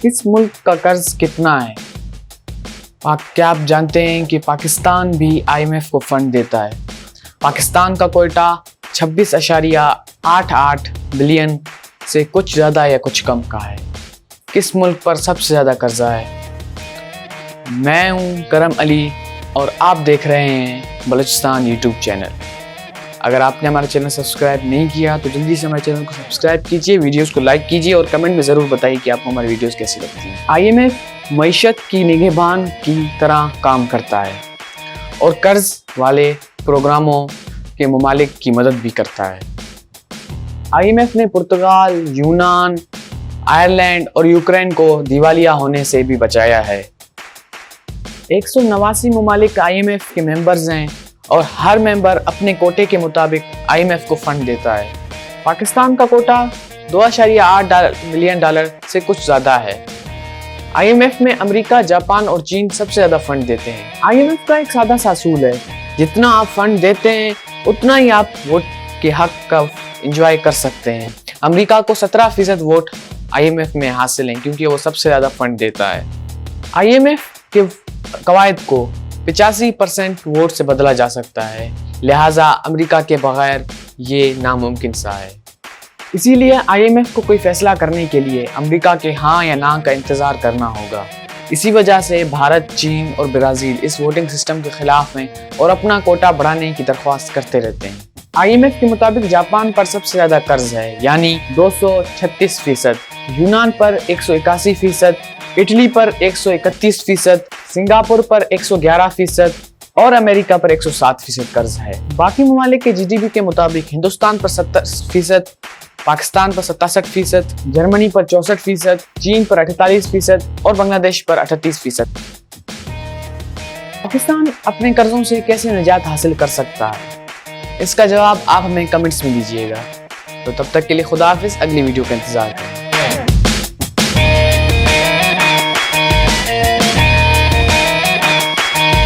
اس ملک کا قرض کتنا ہے؟ کیا آپ جانتے ہیں کہ پاکستان بھی IMF کو فنڈ دیتا ہے؟ پاکستان کا کوئٹہ 26.88 بلین سے کچھ زیادہ یا کچھ کم کا ہے۔ کس ملک پر سب سے زیادہ قرضہ ہے؟ میں ہوں کرم علی اور آپ دیکھ رہے ہیں بلوچستان یوٹیوب چینل۔ اگر آپ نے ہمارا چینل سبسکرائب نہیں کیا تو جلدی سے ہمارے چینل کو سبسکرائب کیجئے، ویڈیوز کو لائک کیجئے اور کمنٹ میں ضرور بتائیے کہ آپ کو ہماری ویڈیوز کیسی لگتی ہیں۔ IMF معیشت کی نگہبان کی طرح کام کرتا ہے اور قرض والے پروگراموں کے ممالک کی مدد بھی کرتا ہے۔ IMF نے پرتگال، یونان، آئرلینڈ اور یوکرین کو دیوالیہ ہونے سے بھی بچایا ہے۔ 189 ممالک IMF کے ممبرز ہیں اور ہر ممبر اپنے کوٹے کے مطابق IMF کو فنڈ دیتا ہے۔ پاکستان کا کوٹہ $2.8 ملین سے کچھ زیادہ ہے۔ IMF میں امریکہ، جاپان اور چین سب سے زیادہ فنڈ دیتے ہیں۔ IMF کا ایک سادہ سا اصول ہے، جتنا آپ فنڈ دیتے ہیں اتنا ہی آپ ووٹ کے حق کا انجوائے کر سکتے ہیں۔ امریکہ کو 17% ووٹ IMF میں حاصل ہیں کیونکہ وہ سب سے زیادہ فنڈ دیتا ہے۔ IMF کے قواعد کو 85% ووٹ سے بدلا جا سکتا ہے، لہٰذا امریکہ کے بغیر یہ ناممکن سا ہے۔ اسی لیے IMF کو کوئی فیصلہ کرنے کے لیے امریکہ کے ہاں یا نہ کا انتظار کرنا ہوگا۔ اسی وجہ سے بھارت، چین اور برازیل اس ووٹنگ سسٹم کے خلاف ہیں اور اپنا کوٹہ بڑھانے کی درخواست کرتے رہتے ہیں۔ IMF کے مطابق جاپان پر سب سے زیادہ قرض ہے، یعنی 236%، یونان پر 181%، اٹلی پر 131%، سنگاپور پر 111% اور امریکہ پر 107% قرض ہے۔ باقی ممالک کے GDP کے مطابق ہندوستان پر 70%، پاکستان پر 67%، جرمنی پر 64%، چین پر 48% اور بنگلہ دیش پر 38%۔ پاکستان اپنے قرضوں سے کیسے نجات حاصل کر سکتا ہے؟ اس کا جواب آپ ہمیں کمنٹس میں دیجیے گا۔ تو تب تک کے لیے خدا حافظ، اگلی ویڈیو کا انتظار کریں۔